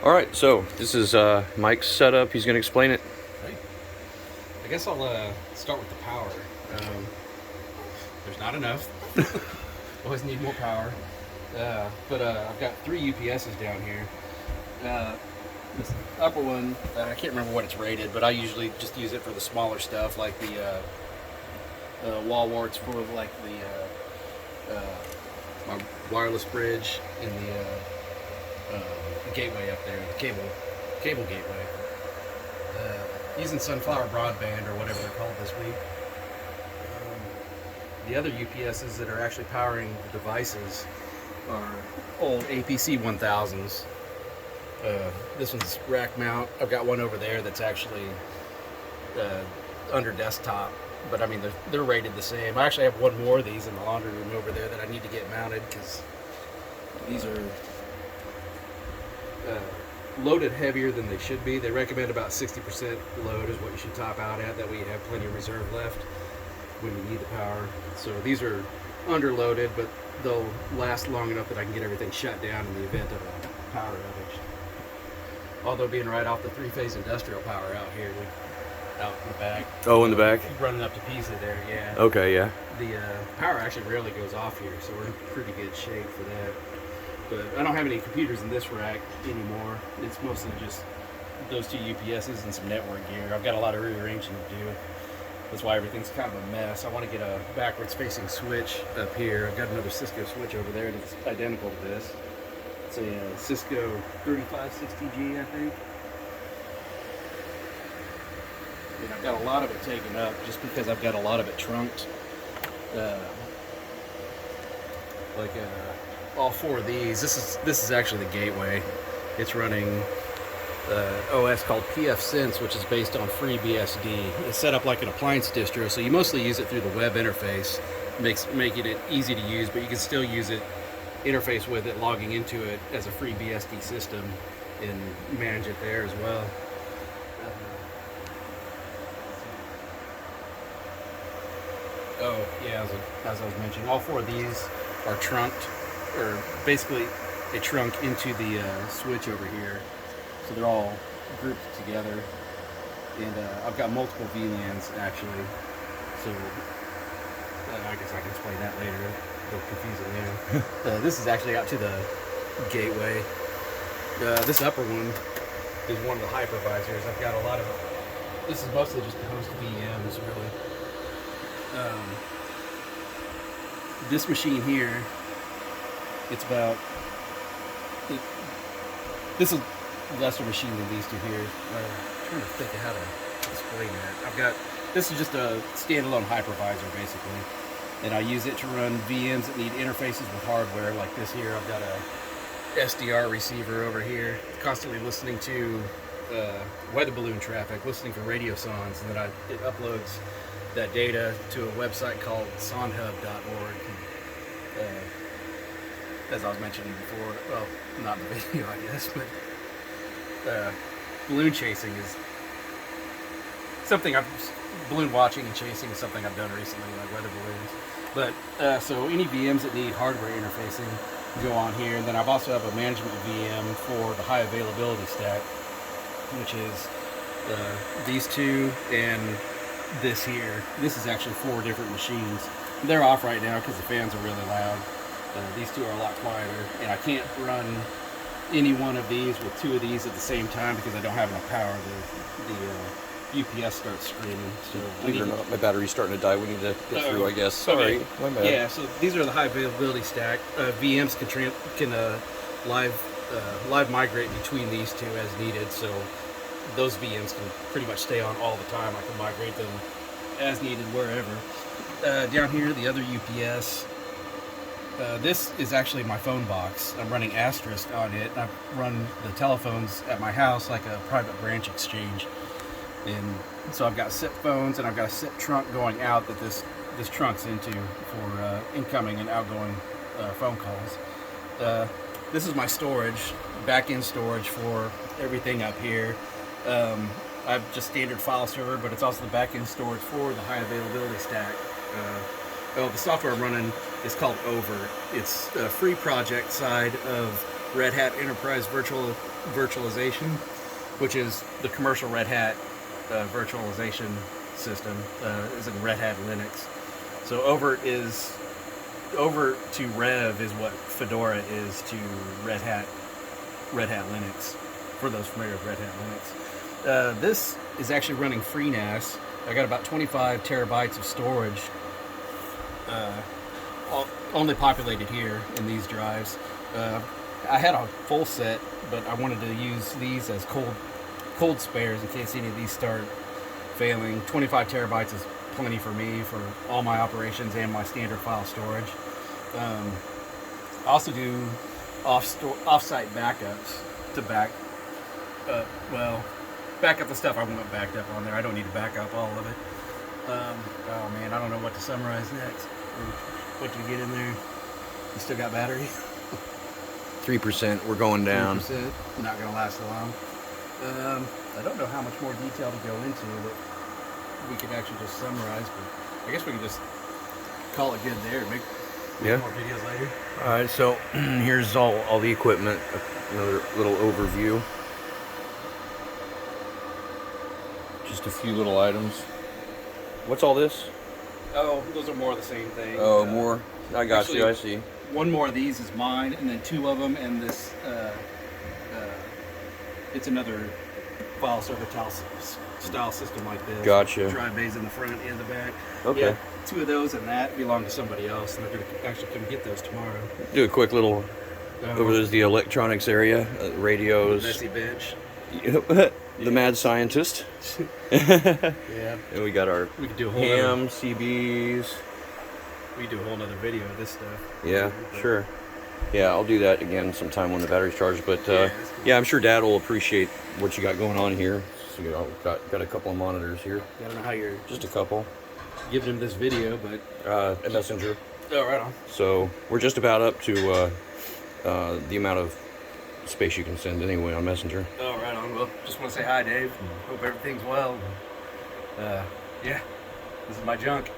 All right, so this is Mike's setup. He's going to explain it. Right. I guess I'll start with the power. There's not enough. Always need more power. But I've got 3 UPSs down here. This upper one, I can't remember what it's rated, but I usually just use it for the smaller stuff, like the wall warts for like the my wireless bridge and the gateway up there, the cable gateway. Using Sunflower Broadband or whatever they're called this week. The other UPSs that are actually powering the devices are old APC 1000s. This one's rack mount. I've got one over there that's actually under desktop, but I mean they're rated the same. I actually have one more of these in the laundry room over there that I need to get mounted because these are loaded heavier than they should be. They recommend about 60% load is what you should top out at. That way you have plenty of reserve left when you need the power. So these are underloaded, but they'll last long enough that I can get everything shut down in the event of a power outage. Although being right off the 3-phase industrial power out here, out in the back. Oh, in the back? Running up to Pisa there, yeah. Okay, yeah. The power actually rarely goes off here, so we're in pretty good shape for that. But I don't have any computers in this rack anymore. It's mostly just those 2 UPSs and some network gear. I've got a lot of rearranging to do. That's why everything's kind of a mess. I want to get a backwards facing switch up here. I've got another Cisco switch over there that's identical to this. It's a Cisco 3560G, I think. And I've got a lot of it taken up just because I've got a lot of it trunked. All 4 of these. This is actually the gateway. It's running OS called pfSense, which is based on FreeBSD. It's set up like an appliance distro, so you mostly use it through the web interface, making it easy to use, but you can still use it, interface with it, logging into it as a FreeBSD system and manage it there as well. Oh yeah, as I was mentioning, all 4 of these are trunked, or basically a trunk into the switch over here. So they're all grouped together, and I've got multiple VLANs actually. So I guess I can explain that later. A little confusing there. This is actually out to the gateway. This upper one is one of the hypervisors. I've got a lot of. This is mostly just to host VMs, really. This machine here, it's about. This is lesser machine than these 2 here. I'm trying to think of how to explain that. This is just a standalone hypervisor basically, and I use it to run VMs that need interfaces with hardware like this here. I've got a SDR receiver over here, constantly listening to weather balloon traffic, listening for radio songs, and then it uploads that data to a website called sonhub.org. As I was mentioning before, well, not in the video, I guess, but balloon chasing is something balloon watching and chasing is something I've done recently, like weather balloons. But so any VMs that need hardware interfacing go on here, and then I've also have a management VM for the high availability stack, which is these 2 and this here. This is actually 4 different machines. They're off right now because the fans are really loud. These 2 are a lot quieter, and I can't run any one of these with 2 of these at the same time because I don't have enough power. The UPS starts screaming. So Believe it or not, my battery's starting to die. We need to get through, I guess. Okay. Sorry, my bad. Yeah, so these are the high availability stack. VMs can live migrate between these 2 as needed. So those VMs can pretty much stay on all the time. I can migrate them as needed wherever. Down here, the other UPS. This is actually my phone box. I'm running Asterisk on it. I run the telephones at my house like a private branch exchange. And so I've got SIP phones, and I've got a SIP trunk going out that this trunk's into for incoming and outgoing phone calls. This is my storage, back-end storage for everything up here. I've just standard file server, but it's also the back-end storage for the high availability stack. The software I'm running is called Over. It's a free project side of Red Hat Enterprise Virtualization, which is the commercial Red Hat virtualization system. Is in Red Hat Linux. So over to Rev is what Fedora is to Red Hat Linux. For those familiar with Red Hat Linux, this is actually running FreeNAS. I got about 25 terabytes of storage, only populated here in these drives. I had a full set, but I wanted to use these as cold spares in case any of these start failing. 25 terabytes is plenty for me for all my operations and my standard file storage. I also do off-site backups to back up the stuff I want backed up on there. I don't need to back up all of it. Oh man, I don't know what to summarize next. What do you get in there? You still got battery? 3%. We're going down. 3%. Not gonna last long. I don't know how much more detail to go into that we could actually just summarize, but I guess we can just call it good there. Make more videos later. All right, so here's all the equipment. Another little overview. Just a few little items. What's all this? Oh, those are more of the same thing. Oh, more. I got actually, you. I see. One more of these is mine, and then two of them, and this. It's another file server style system like this. Gotcha. Drive bays in the front and the back. Okay. Yeah, two of those and that belong to somebody else, and they're going to actually come get those tomorrow. Do a quick little. Over there's the electronics area, radios. Messy bench. The mad scientist. Yeah. And we got our We could do a whole ham, CBs. We could do a whole nother video of this stuff. Yeah, sure. Yeah, I'll do that again sometime when the battery's charged. But Yeah, that's cool. yeah, I'm sure Dad will appreciate what you got going on here. So you know, got a couple of monitors here, I don't know how you're just a couple. giving him this video, but A Messenger. oh, right on. So we're just about up to the amount of space you can send anyway on Messenger. Oh, right on. Well, just want to say hi, Dave. Hope everything's well. Yeah, this is my junk.